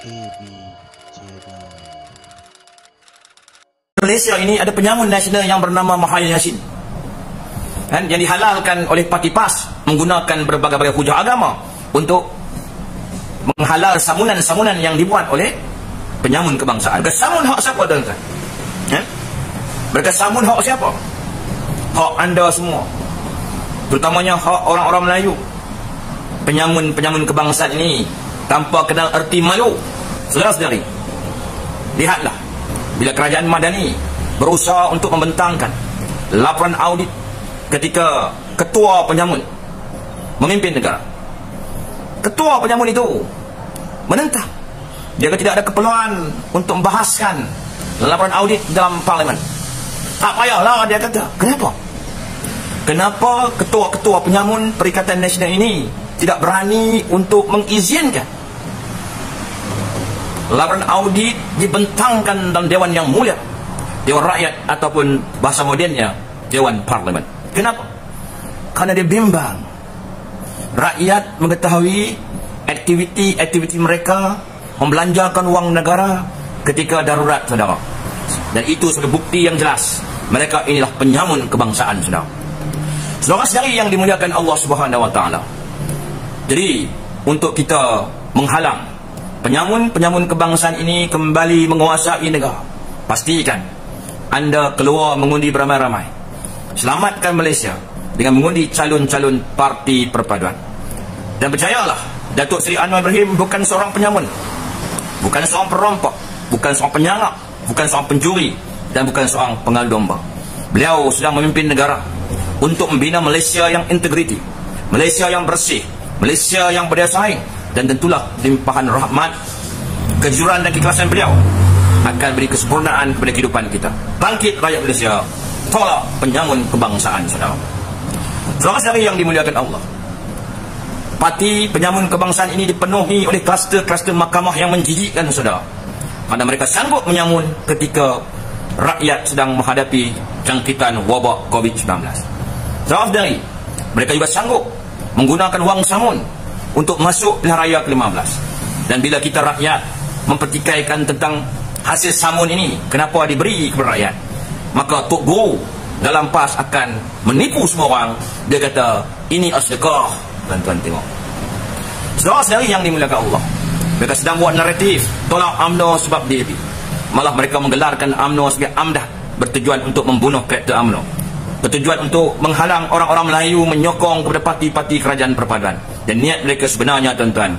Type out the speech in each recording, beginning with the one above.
KB Channel. Malaysia ini ada penyamun nasional yang bernama Muhyiddin Yassin, yang dihalalkan oleh Parti PAS menggunakan berbagai-bagai hujah agama untuk menghalal samunan-samunan yang dibuat oleh penyamun kebangsaan. Mereka samun hak siapa, tuan-tuan? Mereka samun hak siapa? Hak anda semua, terutamanya hak orang-orang Melayu. Penyamun kebangsaan ini tanpa kenal erti malu. Saudara-saudari, lihatlah bila kerajaan Madani berusaha untuk membentangkan laporan audit ketika ketua penyamun memimpin negara. Ketua penyamun itu menentang. Dia kata tidak ada keperluan untuk membahaskan laporan audit dalam parlimen. Tak payahlah, dia kata. Kenapa? Kenapa ketua-ketua penyamun Perikatan Nasional ini tidak berani untuk mengizinkan laporan audit dibentangkan dalam Dewan yang mulia, Dewan Rakyat, ataupun bahasa modernnya Dewan Parlimen? Kenapa? Karena dia bimbang rakyat mengetahui aktiviti mereka membelanjakan wang negara ketika darurat, saudara. Dan itu sebagai bukti yang jelas mereka inilah penyamun kebangsaan, saudara. Saudara-saudari yang dimuliakan Allah Subhanahu Wa Taala. Jadi untuk kita menghalang penyamun kebangsaan ini kembali menguasai negara, pastikan anda keluar mengundi beramai-ramai. Selamatkan Malaysia dengan mengundi calon-calon parti perpaduan. Dan percayalah, Datuk Seri Anwar Ibrahim bukan seorang penyamun, bukan seorang perampok, bukan seorang penyangap, bukan seorang pencuri, dan bukan seorang pengadu domba. Beliau sedang memimpin negara untuk membina Malaysia yang integriti, Malaysia yang bersih, Malaysia yang berdaya saing. Dan tentulah limpahan rahmat, kejujuran dan keikhlasan beliau akan beri kesempurnaan kepada kehidupan kita. Bangkit rakyat Malaysia, tolak penyamun kebangsaan, saudara. Saudara-saudari yang dimuliakan Allah, parti penyamun kebangsaan ini dipenuhi oleh kluster-kluster mahkamah yang menjijikkan, saudara. Karena mereka sanggup menyamun ketika rakyat sedang menghadapi jangkitan wabak COVID-19. Saudara-saudari, mereka juga sanggup menggunakan wang samun untuk masuk pilihan raya ke-15. Dan bila kita rakyat mempertikaikan tentang hasil samun ini, kenapa diberi kepada rakyat, maka Tok Guru dalam PAS akan menipu semua orang. Dia kata ini sedekah. Tuan-tuan tengok, saudara-saudari yang dimuliakan Allah, mereka sedang buat naratif tolak UMNO sebab DAP. Malah mereka menggelarkan UMNO sebagai AMDAH, bertujuan untuk membunuh karakter UMNO, bertujuan untuk menghalang orang-orang Melayu menyokong kepada parti-parti kerajaan perpaduan. Dan niat mereka sebenarnya, tuan-tuan,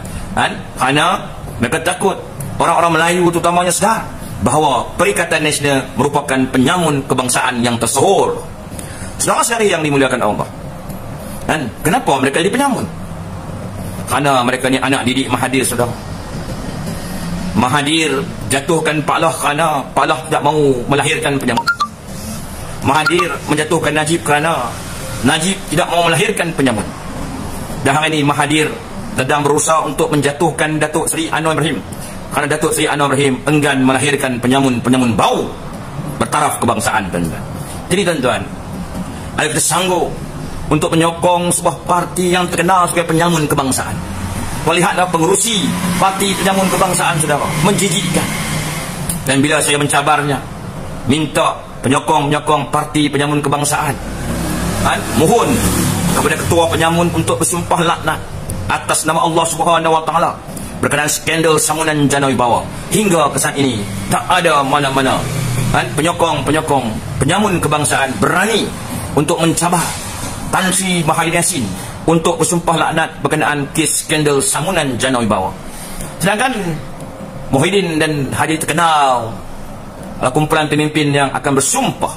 kerana mereka takut orang-orang Melayu terutamanya sedar bahawa Perikatan Nasional merupakan penyamun kebangsaan yang tersohor. Saudara-saudari yang dimuliakan Allah, kenapa mereka jadi penyamun? Kerana mereka ni anak didik Mahathir, saudara. Mahathir jatuhkan Pak Lah kerana Pak Lah tidak mahu melahirkan penyamun. Mahathir menjatuhkan Najib kerana Najib tidak mahu melahirkan penyamun. Dan hari ini Mahathir sedang berusaha untuk menjatuhkan Datuk Seri Anwar Ibrahim kerana Datuk Seri Anwar Ibrahim enggan melahirkan penyamun bau bertaraf kebangsaan, tuan-tuan. Jadi, tuan-tuan, ada kita sanggup untuk menyokong sebuah parti yang terkenal sebagai penyamun kebangsaan. Lihatlah pengerusi parti penyamun kebangsaan, saudara, menjijikkan. Dan bila saya mencabarnya, minta penyokong parti penyamun kebangsaan, mohon kepada ketua penyamun untuk bersumpah laknat atas nama Allah Subhanahu Wa Taala berkenaan skandal samunan Jana Wibawa. Hingga ke saat ini tak ada mana-mana penyokong penyamun kebangsaan berani untuk mencabar Tan Sri Muhyiddin Yassin untuk bersumpah laknat berkenaan kes skandal samunan Jana Wibawa. Sedangkan Muhyiddin dan Hadi terkenal kumpulan pemimpin yang akan bersumpah.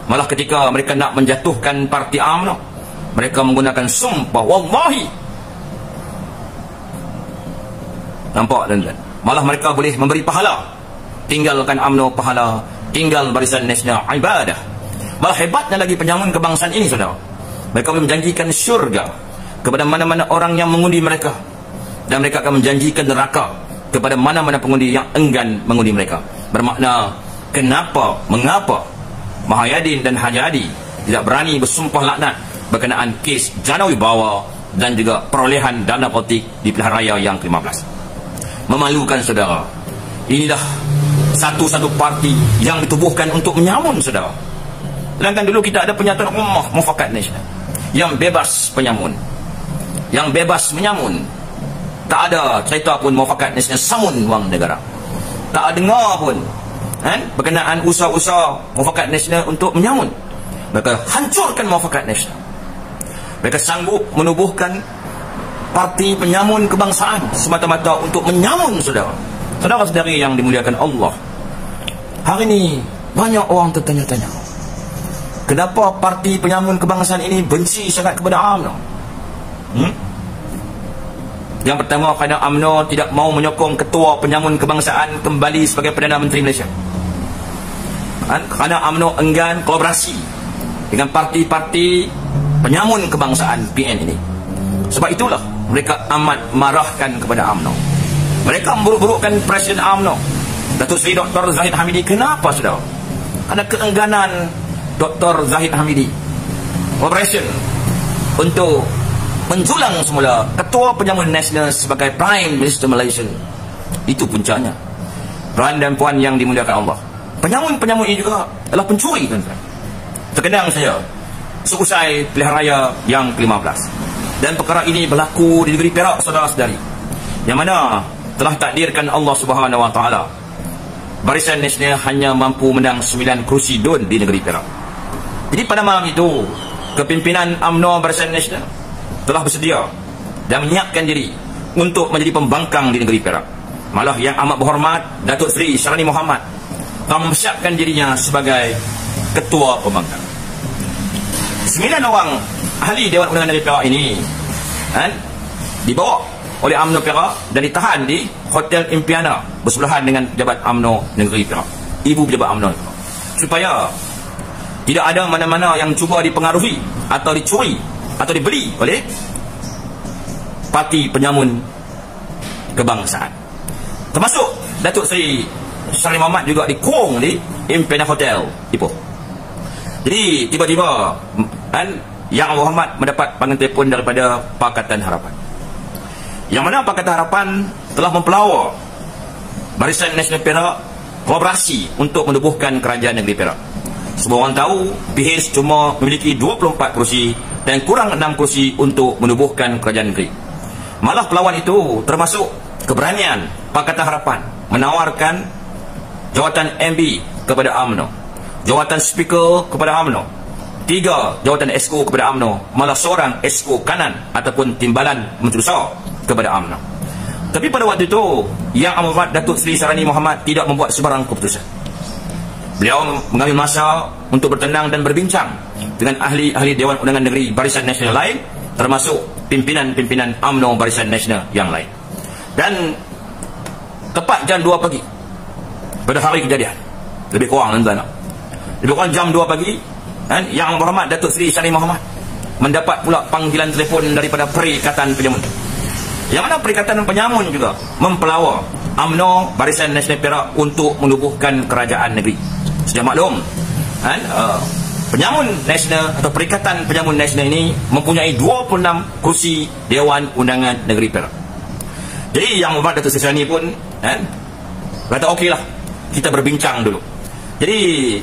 Malah ketika mereka nak menjatuhkan parti UMNO, mereka menggunakan sumpah wallahi. Nampak, tuan-tuan? Malah mereka boleh memberi pahala. Tinggalkan UMNO pahala, tinggal Barisan Nasional ibadah. Malah hebatnya lagi penyamun kebangsaan ini, saudara, mereka boleh menjanjikan syurga kepada mana-mana orang yang mengundi mereka, dan mereka akan menjanjikan neraka kepada mana-mana pengundi yang enggan mengundi mereka. Bermakna mengapa Muhyiddin dan Haji Hadi tidak berani bersumpah laknat berkenaan kes Jana Wibawa dan juga perolehan dana politik di pilihan raya yang ke-15. memalukan saudara. Inilah satu-satu parti yang ditubuhkan untuk menyamun saudara. Sedangkan dulu kita ada pernyataan Ummah Mufakat Nasional yang bebas penyamun, yang bebas menyamun. Tak ada cerita pun Mufakat Nasional samun wang negara. Tak dengar pun berkenaan usaha-usaha Mufakat Nasional untuk menyamun. Mereka hancurkan Mufakat Nasional. Mereka sanggup menubuhkan parti penyamun kebangsaan semata-mata untuk menyamun saudara. Saudara-saudari yang dimuliakan Allah, hari ini banyak orang tertanya-tanya, kenapa parti penyamun kebangsaan ini benci sangat kepada UMNO? Yang pertama, kerana UMNO tidak mau menyokong ketua penyamun kebangsaan kembali sebagai Perdana Menteri Malaysia. Kerana UMNO enggan kolaborasi dengan parti-parti penyamun kebangsaan PN ini. Sebab itulah mereka amat marahkan kepada UMNO. Mereka memburuk-burukkan Presiden UMNO, Datuk Seri Dr. Zahid Hamidi. Kenapa saudara? Kerana keengganan Dr. Zahid Hamidi operation untuk menjulang semula Ketua Penyamun Nasional sebagai Prime Minister Malaysia. Itu puncanya. Tuan dan puan yang dimuliakan Allah, penyamun-penyamun ini juga adalah pencuri, tuan-tuan. Terkenang saya seusai pilihan raya yang ke-15, dan perkara ini berlaku di negeri Perak, saudara-saudari, yang mana telah takdirkan Allah Subhanahu Wa Taala Barisan Nasional hanya mampu menang 9 kerusi DUN di negeri Perak. Jadi pada malam itu, kepimpinan UMNO Barisan Nasional telah bersedia dan menyiapkan diri untuk menjadi pembangkang di negeri Perak. Malah yang amat berhormat Datuk Seri Syarani Mohamad telah mempersiapkan dirinya sebagai ketua pembangkang. 9 orang ahli Dewan Undangan Negeri Perak ini dibawa oleh UMNO Perak dan ditahan di Hotel Impiana bersebelahan dengan pejabat UMNO Negeri Perak, ibu pejabat UMNO, supaya tidak ada mana-mana yang cuba dipengaruhi atau dicuri atau dibeli oleh parti penyamun kebangsaan. Termasuk Datuk Seri Syarani Mohamad juga dikurung di Impiana Hotel Ipoh. Jadi tiba-tiba Yang Muhammad mendapat panggilan telefon daripada Pakatan Harapan, yang mana Pakatan Harapan telah mempelawar Barisan Nasional Perak kolaborasi untuk menubuhkan kerajaan negeri Perak. Semua orang tahu PH cuma memiliki 24 kerusi dan kurang 6 kerusi untuk menubuhkan kerajaan negeri. Malah pelawan itu termasuk keberanian Pakatan Harapan menawarkan jawatan MB kepada UMNO, jawatan Speaker kepada UMNO, 3 jawatan Esko kepada UMNO, malah seorang Esko kanan ataupun timbalan Menteri Besar kepada UMNO. Tapi pada waktu itu Yang Amat Datuk Seri Syarani Mohamad tidak membuat sebarang keputusan. Beliau mengambil masa untuk bertenang dan berbincang dengan ahli-ahli Dewan Undangan Negeri Barisan Nasional lain, termasuk pimpinan-pimpinan UMNO Barisan Nasional yang lain. Dan tepat jam 2 pagi pada hari kejadian, lebih kurang lebih kurang jam 2 pagi, Yang Berhormat Datuk Seri Syarani Mohamad mendapat pula panggilan telefon daripada Perikatan Penyamun, yang mana Perikatan Penyamun juga mempelawar UMNO Barisan Nasional Perak untuk menubuhkan kerajaan negeri. Sudah maklum, Penyamun Nasional atau Perikatan Penyamun Nasional ini mempunyai 26 kursi Dewan Undangan Negeri Perak. Jadi Yang Berhormat Datuk Seri Syarani pun kata okeylah, kita berbincang dulu. Jadi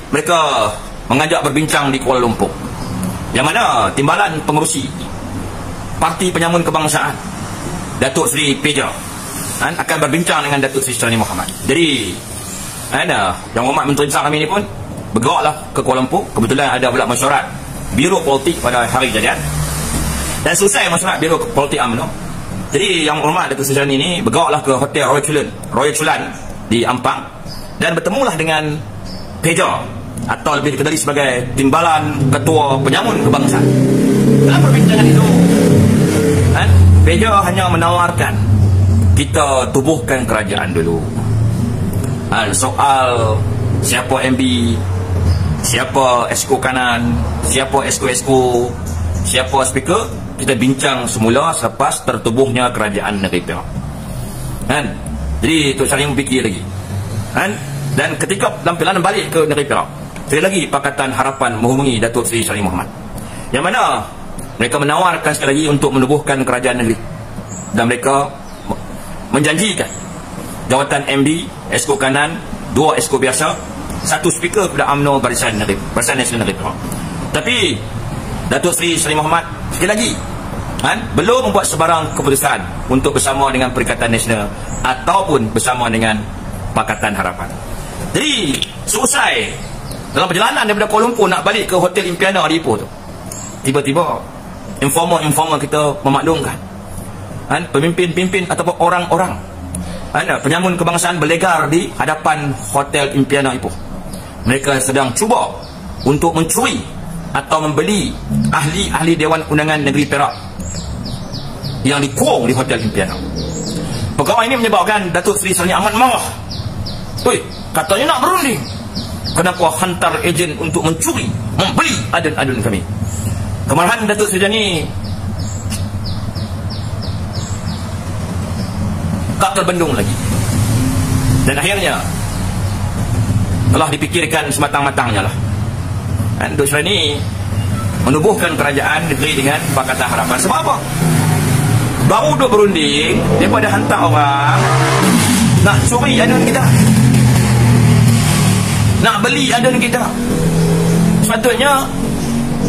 mereka mengajak berbincang di Kuala Lumpur, yang mana timbalan pengerusi Parti Penyamun Kebangsaan Datuk Seri Peja akan berbincang dengan Datuk Seri Syarani Mohamad. Jadi Yang Hormat Menteri Besar kami ini pun bergeraklah ke Kuala Lumpur. Kebetulan ada pula mesyuarat Biro Politik pada hari kejadian, dan selesai mesyuarat Biro Politik UMNO. Jadi Yang Hormat Datuk Seri Syarani ini bergeraklah ke Hotel Royal Chulan di Ampang, dan bertemulah dengan Peja, atau lebih dikenali sebagai timbalan Ketua Penyamun Kebangsaan. Dalam perbincangan itu Peja hanya menawarkan kita tubuhkan kerajaan dulu. Soal siapa MB, siapa Esko kanan, siapa Esko, siapa Speaker, kita bincang semula selepas tertubuhnya kerajaan negeri Perak. Jadi Tok Syarani fikir lagi. Dan ketika dalam perjalanan balik ke negeri Perak, sekali lagi Pakatan Harapan menghubungi Datuk Seri Syarani Mohamad, yang mana mereka menawarkan sekali lagi untuk menubuhkan kerajaan negeri, dan mereka menjanjikan jawatan MD, esko kanan, 2 esko biasa, 1 speaker kepada UMNO Barisan Nasional Negeri Perak. Tapi Datuk Seri Syarani Mohamad sekali lagi belum membuat sebarang keputusan untuk bersama dengan Perikatan Nasional ataupun bersama dengan Pakatan Harapan. Jadi selesai dalam perjalanan daripada Kuala Lumpur nak balik ke Hotel Impiana di Ipoh tu, tiba-tiba informer kita memaklumkan pemimpin-pemimpin ataupun orang-orang penyamun kebangsaan berlegar di hadapan Hotel Impiana Ipoh. Mereka sedang cuba untuk mencuri atau membeli ahli-ahli Dewan Undangan Negeri Perak yang dikurung di Hotel Impiana. Perkara ini menyebabkan Datuk Seri Syarani amat marah. Katanya nak berunding. Kenapa hantar ejen untuk mencuri, membeli adun-adun kami? Kemarahan Datuk Seri Syarani tak terbendung lagi. Dan akhirnya telah dipikirkan sematang-matangnya lah. Datuk Seri Syarani menubuhkan kerajaan negeri dengan Pakatan Harapan. Sebab apa? Baru duk berunding, daripada hantar orang nak curi adun kita, nak beli adun kita. Sepatutnya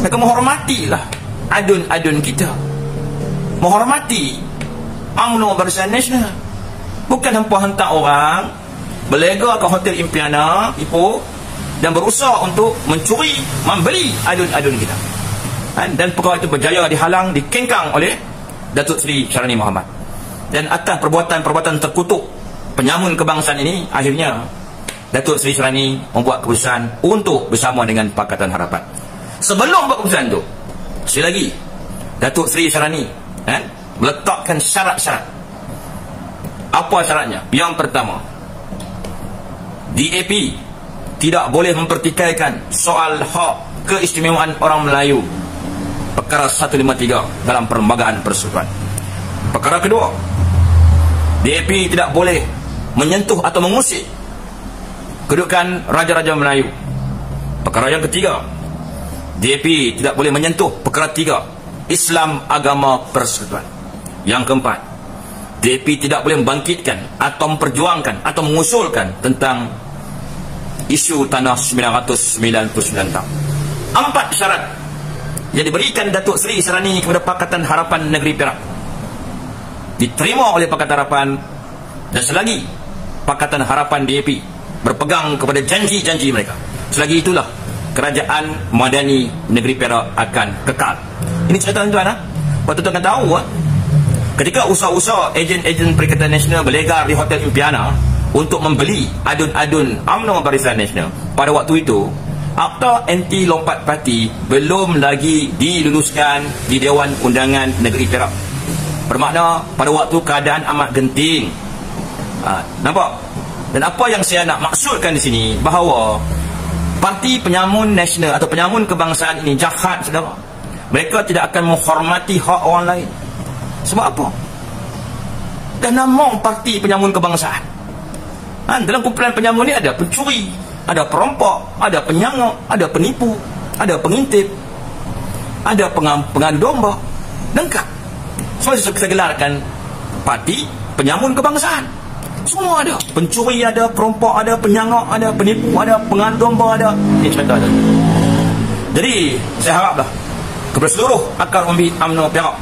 mereka menghormatilah adun-adun kita, menghormati UMNO Barisan Nasional. Bukan hampa hantar orang berlega ke Hotel Impiana Ipoh dan berusaha untuk mencuri, membeli adun-adun kita. Dan perkara itu berjaya dihalang, dikengkang oleh Datuk Seri Syarani Mohamad. Dan atas perbuatan-perbuatan terkutuk penyamun kebangsaan ini, akhirnya Datuk Seri Syarani membuat keputusan untuk bersama dengan Pakatan Harapan. Sebelum buat keputusan itu, sekali lagi Datuk Seri Syarani meletakkan syarat-syarat. Apa syaratnya? Yang pertama, DAP tidak boleh mempertikaikan soal hak keistimewaan orang Melayu, perkara 153 dalam Perlembagaan Persekutuan. Perkara kedua, DAP tidak boleh menyentuh atau mengusik kedudukan Raja-Raja Melayu. Perkara yang ketiga, DAP tidak boleh menyentuh perkara 3, Islam Agama Persekutuan. Yang keempat, DAP tidak boleh membangkitkan atau memperjuangkan atau mengusulkan tentang isu tanah 999 tahun. 4 syarat yang diberikan Datuk Seri Syarani kepada Pakatan Harapan Negeri Perak diterima oleh Pakatan Harapan, dan selagi Pakatan Harapan DAP berpegang kepada janji-janji mereka, selagi itulah Kerajaan Madani Negeri Perak akan kekal. Ini cerita tuan-tuan. Waktu tuan tahu ketika usaha-usaha ejen-ejen Perikatan Nasional berlegar di Hotel Impiana untuk membeli adun-adun UMNO Barisan Nasional, pada waktu itu Akta Anti Lompat Parti belum lagi diluluskan di Dewan Undangan Negeri Perak. Bermakna pada waktu keadaan amat genting. Nampak? Dan apa yang saya nak maksudkan di sini, bahawa Parti Penyamun Nasional atau Penyamun Kebangsaan ini jahat, saudara. Mereka tidak akan menghormati hak orang lain. Sebab apa? Dan nama Parti Penyamun Kebangsaan, dalam kumpulan penyamun ini ada pencuri, ada perampok, ada penyangak, ada penipu, ada pengintip, ada pengadu domba. Lengkap. Semua kita gelarkan Parti Penyamun Kebangsaan. Semua ada. Pencuri ada, perampok ada, penyangak ada, penipu ada, pengadu domba ada. Ini cerita ada. Jadi saya haraplah kepada seluruh akar umbi UMNO Perak,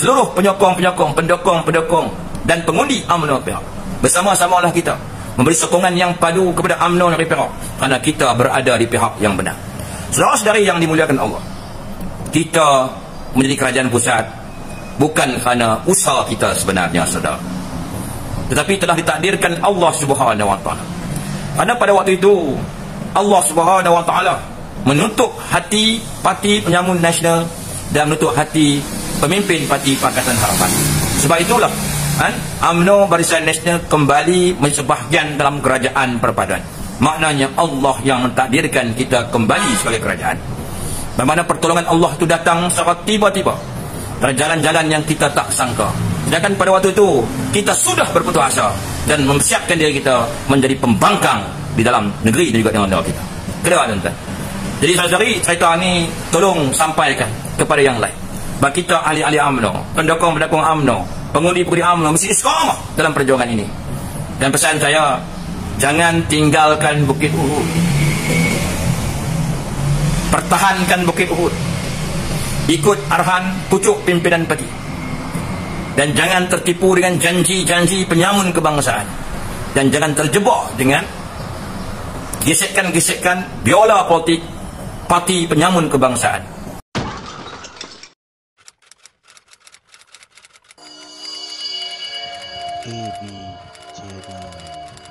seluruh penyokong-penyokong, pendukung-pendukung dan pengundi UMNO Perak, bersama-samalah kita memberi sokongan yang padu kepada UMNO Negeri Perak, kerana kita berada di pihak yang benar. Saudara-saudari yang dimuliakan Allah, kita menjadi kerajaan pusat bukan kerana usaha kita sebenarnya, saudara, tetapi telah ditakdirkan Allah Subhanahu Wa Taala. Kerana pada waktu itu Allah Subhanahu Wa Taala menutup hati Parti Penyamun Nasional dan menutup hati pemimpin Parti Pakatan Harapan. Sebab itulah UMNO Barisan Nasional kembali mensebahagian dalam kerajaan perpaduan. Maknanya Allah yang mentakdirkan kita kembali sebagai kerajaan. Bagaimana pertolongan Allah itu datang secara tiba-tiba dari jalan-jalan yang kita tak sangka. Sedangkan pada waktu itu kita sudah berputus asa dan mempersiapkan diri kita menjadi pembangkang di dalam negeri dan juga dengan negara kita. Kedua, tuan-tuan. Jadi saudari, cerita ini tolong sampaikan kepada yang lain. Bagi kita ahli-ahli UMNO, pendukung-pendukung UMNO, pengundi-pengundi UMNO mesti istiqamah dalam perjuangan ini. Dan pesan saya, jangan tinggalkan Bukit Uhud. Pertahankan Bukit Uhud. Ikut arahan pucuk pimpinan parti. Dan jangan tertipu dengan janji-janji penyamun kebangsaan. Dan jangan terjebak dengan gesekan-gesekan biola politik parti penyamun kebangsaan. AB Channel.